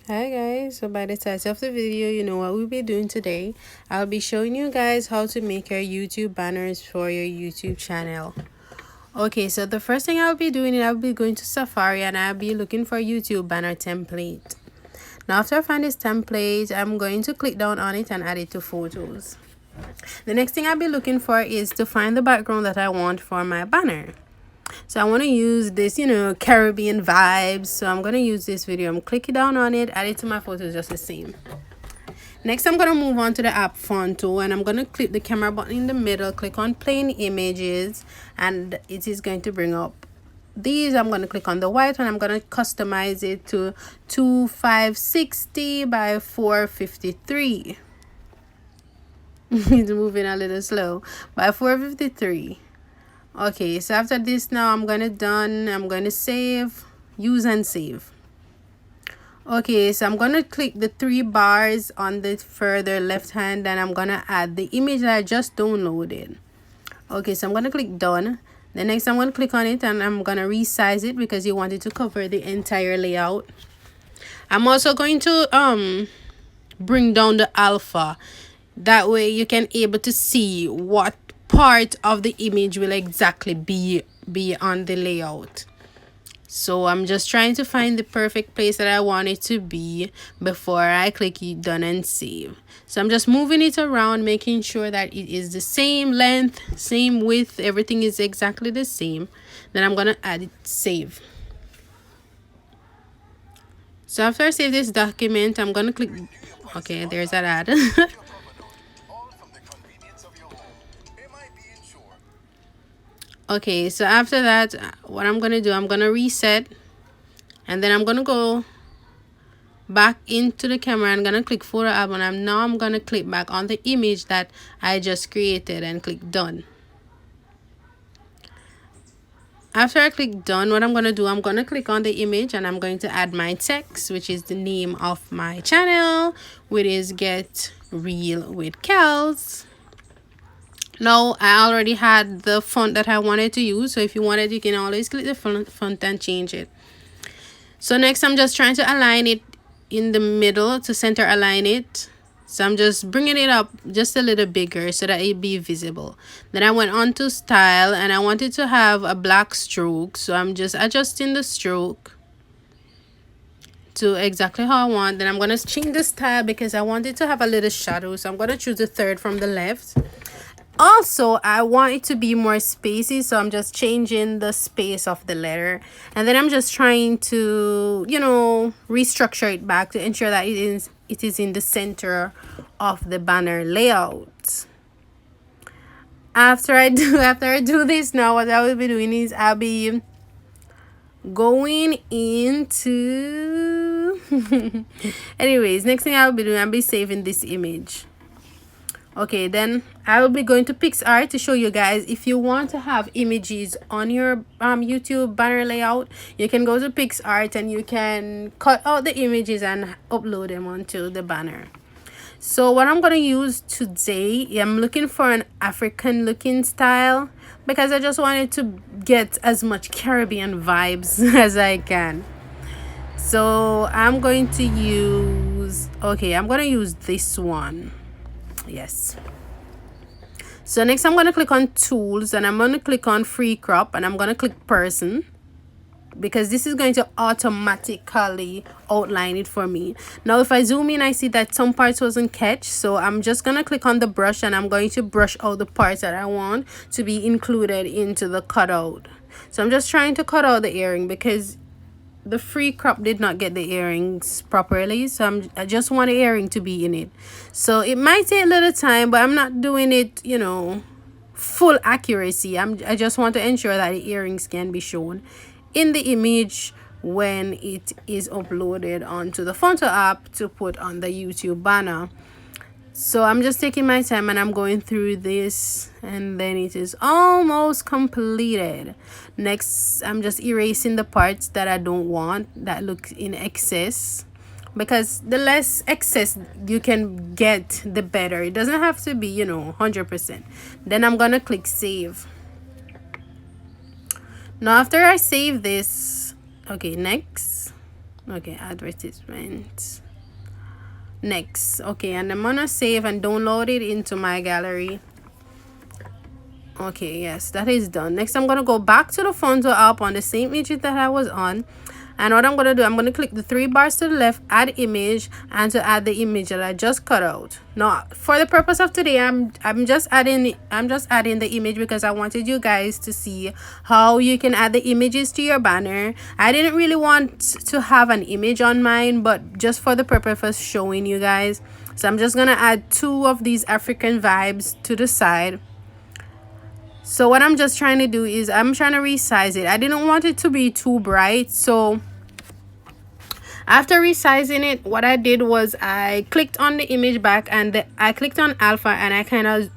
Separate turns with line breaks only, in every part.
Hi guys, so by the title of the video, you know what we'll be doing today. I'll be showing you guys how to make your YouTube banners for your YouTube channel. Okay, so the first thing I'll be doing is I'll be going to Safari and I'll be looking for YouTube banner template. Now after I find this template, I'm going to click down on it and add it to photos. The next thing I'll be looking for is to find the background that I want for my banner. So I want to use this, Caribbean vibes. So I'm going to use this video. I'm clicking down on it, add it to my photos just the same. Next, I'm going to move on to the app font tool and I'm going to click the camera button in the middle, click on plain images, and it is going to bring up these. I'm going to click on the white one. I'm going to customize it to 2560 by 453. It's moving a little slow. By 453. Okay, so after this now I'm gonna save, use and save. Okay, so I'm gonna click the three bars on the further left hand and I'm gonna add the image that I just downloaded. Okay, so I'm gonna click done. The next I'm gonna click on it and I'm gonna resize it because you want it to cover the entire layout. I'm also going to bring down the alpha, that way you can able to see what part of the image will exactly be on the layout. So I'm just trying to find the perfect place that I want it to be before I click done and save. So I'm just moving it around, making sure that it is the same length, same width, everything is exactly the same. Then I'm gonna add it, save. So after I save this document, I'm gonna click, okay, there's that ad. Okay, so after that, what I'm gonna do, I'm gonna reset and then I'm gonna go back into the camera and gonna click photo album. And now I'm gonna click back on the image that I just created and click done. After I click done, what I'm gonna do, I'm gonna click on the image and I'm going to add my text, which is the name of my channel, which is Get Real with Kellz. Now I already had the font that I wanted to use, so if you wanted, you can always click the font and change it. So next I'm just trying to align it in the middle, to center align it. So I'm just bringing it up just a little bigger so that it be visible. Then I went on to style and I wanted to have a black stroke, so I'm just adjusting the stroke to exactly how I want. Then I'm going to change the style because I want it to have a little shadow, so I'm going to choose the third from the left. Also, I want it to be more spacey, so I'm just changing the space of the letter. And then I'm just trying to, restructure it back to ensure that it is in the center of the banner layout. After I do this now, what I will be doing is I'll be going into anyways, next thing I'll be doing, I'll be saving this image. Okay, then I will be going to PixArt to show you guys, if you want to have images on your YouTube banner layout, you can go to PixArt and you can cut out the images and upload them onto the banner. So what I'm going to use today, I'm looking for an African looking style because I just wanted to get as much Caribbean vibes as I can. So I'm going to use this one. Yes. So next I'm going to click on tools and I'm going to click on free crop and I'm going to click person, because this is going to automatically outline it for me. Now if I zoom in, I see that some parts wasn't catch, so I'm just going to click on the brush and I'm going to brush out the parts that I want to be included into the cutout. So I'm just trying to cut out the earring because the free crop did not get the earrings properly, so I just want the earring to be in it. So it might take a little time, but I'm not doing it, full accuracy. I just want to ensure that the earrings can be shown in the image when it is uploaded onto the photo app to put on the YouTube banner. So I'm just taking my time and I'm going through this, and then it is almost completed. Next, I'm just erasing the parts that I don't want that look in excess, because the less excess you can get, the better. It doesn't have to be 100%. Then I'm gonna click save. Now after I save this, okay, next Okay, advertisement. Next. Okay, and I'm gonna save and download it into my gallery. Okay, yes, that is done. Next, I'm gonna go back to the photo app on the same image that I was on, and what I'm gonna do, I'm gonna click the three bars to the left, add image, and to add the image that I just cut out. Now, for the purpose of today, I'm just adding the image because I wanted you guys to see how you can add the images to your banner. I didn't really want to have an image on mine, but just for the purpose of showing you guys, so I'm just gonna add two of these African vibes to the side. So what I'm just trying to do is I'm trying to resize it. I didn't want it to be too bright, so after resizing it, what I did was I clicked on the image back, and I clicked on alpha, and I kind of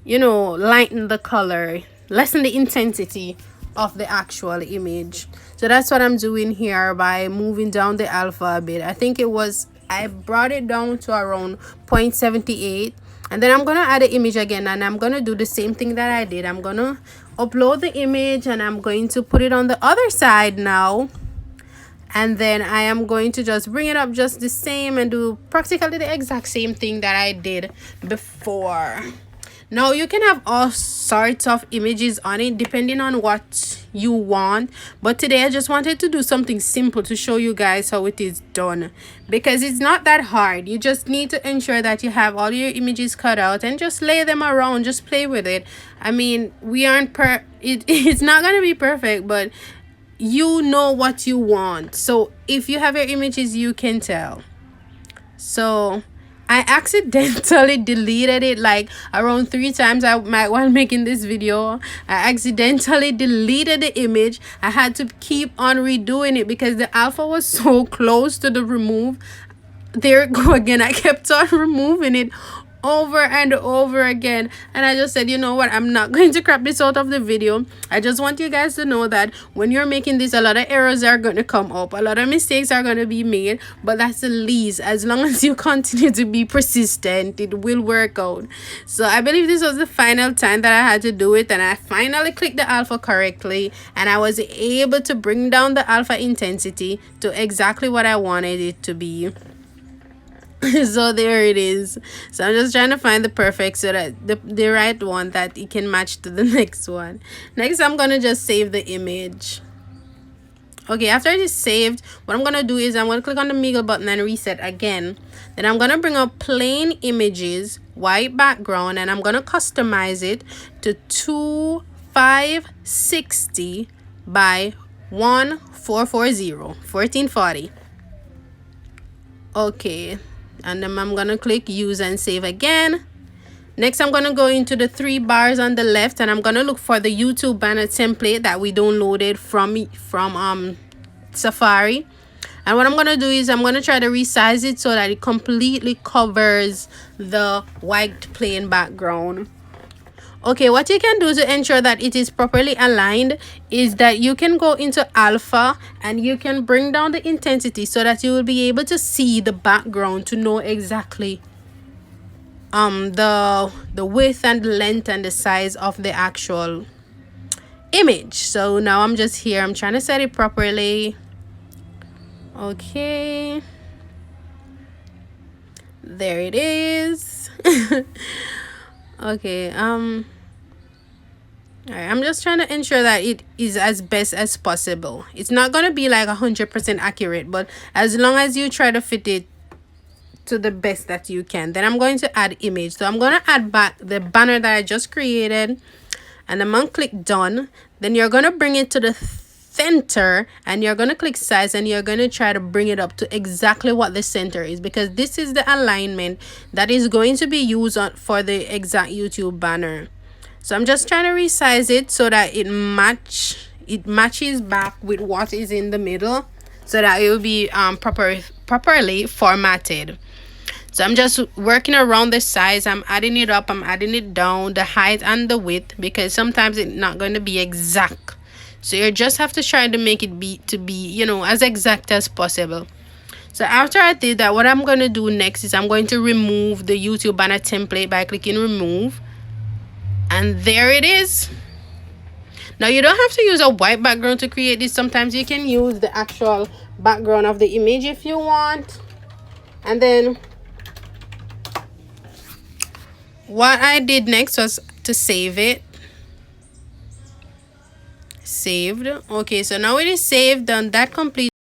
you know, lighten the color, lessen the intensity of the actual image. So that's what I'm doing here by moving down the alpha a bit. I think I brought it down to around 0.78. And then I'm gonna add an image again, and I'm gonna do the same thing that I did. I'm gonna upload the image, and I'm going to put it on the other side now, and then I am going to just bring it up just the same and do practically the exact same thing that I did before. Now you can have all sorts of images on it depending on what you want, but today I just wanted to do something simple to show you guys how it is done, because it's not that hard. You just need to ensure that you have all your images cut out and just lay them around, just play with it. I mean, we aren't it's not gonna be perfect, but you know what you want. So if you have your images, you can tell. So I accidentally deleted it like around 3 times while making this video. I accidentally deleted the image. I had to keep on redoing it because the alpha was so close to the remove. There it go again. I kept on removing it over and over again, and I just said, you know what, I'm not going to crap this out of the video. I just want you guys to know that when you're making this, a lot of errors are going to come up, a lot of mistakes are going to be made, but that's the least. As long as you continue to be persistent, it will work out. So I believe this was the final time that I had to do it, and I finally clicked the alpha correctly, and I was able to bring down the alpha intensity to exactly what I wanted it to be. So there it is. So I'm just trying to find the perfect, so that the right one that it can match to the next one. Next, I'm gonna just save the image. Okay, after it is saved, what I'm gonna do is I'm gonna click on the Meagle button and reset again. Then I'm gonna bring up plain images, white background, and I'm gonna customize it to 2560 by 1440 1440. Okay, and then I'm gonna click use and save again. Next, I'm gonna go into the 3 bars on the left, and I'm gonna look for the YouTube banner template that we downloaded from Safari. And what I'm gonna do is I'm gonna try to resize it so that it completely covers the white plain background. Okay, what you can do to ensure that it is properly aligned is that you can go into alpha and you can bring down the intensity so that you will be able to see the background to know exactly the width and the length and the size of the actual image. So now I'm just here, I'm trying to set it properly. Okay, there it is. Okay, alright, I'm just trying to ensure that it is as best as possible. It's not gonna be like 100% accurate, but as long as you try to fit it to the best that you can. Then I'm going to add image. So I'm going to add back the banner that I just created, and I'm going to click done. Then you're going to bring it to the center, and you're going to click size, and you're going to try to bring it up to exactly what the center is, because this is the alignment that is going to be used for the exact YouTube banner. So I'm just trying to resize it so that it matches back with what is in the middle, so that it will be properly formatted. So I'm just working around the size. I'm adding it up, I'm adding it down, the height and the width, because sometimes it's not going to be exact. So you just have to try to make it be you know, as exact as possible. So after I did that, what I'm going to do next is I'm going to remove the YouTube banner template by clicking remove, and there it is. Now you don't have to use a white background to create this. Sometimes you can use the actual background of the image if you want. And then what I did next was to save it. Saved. Okay, so now it is saved, done. That completes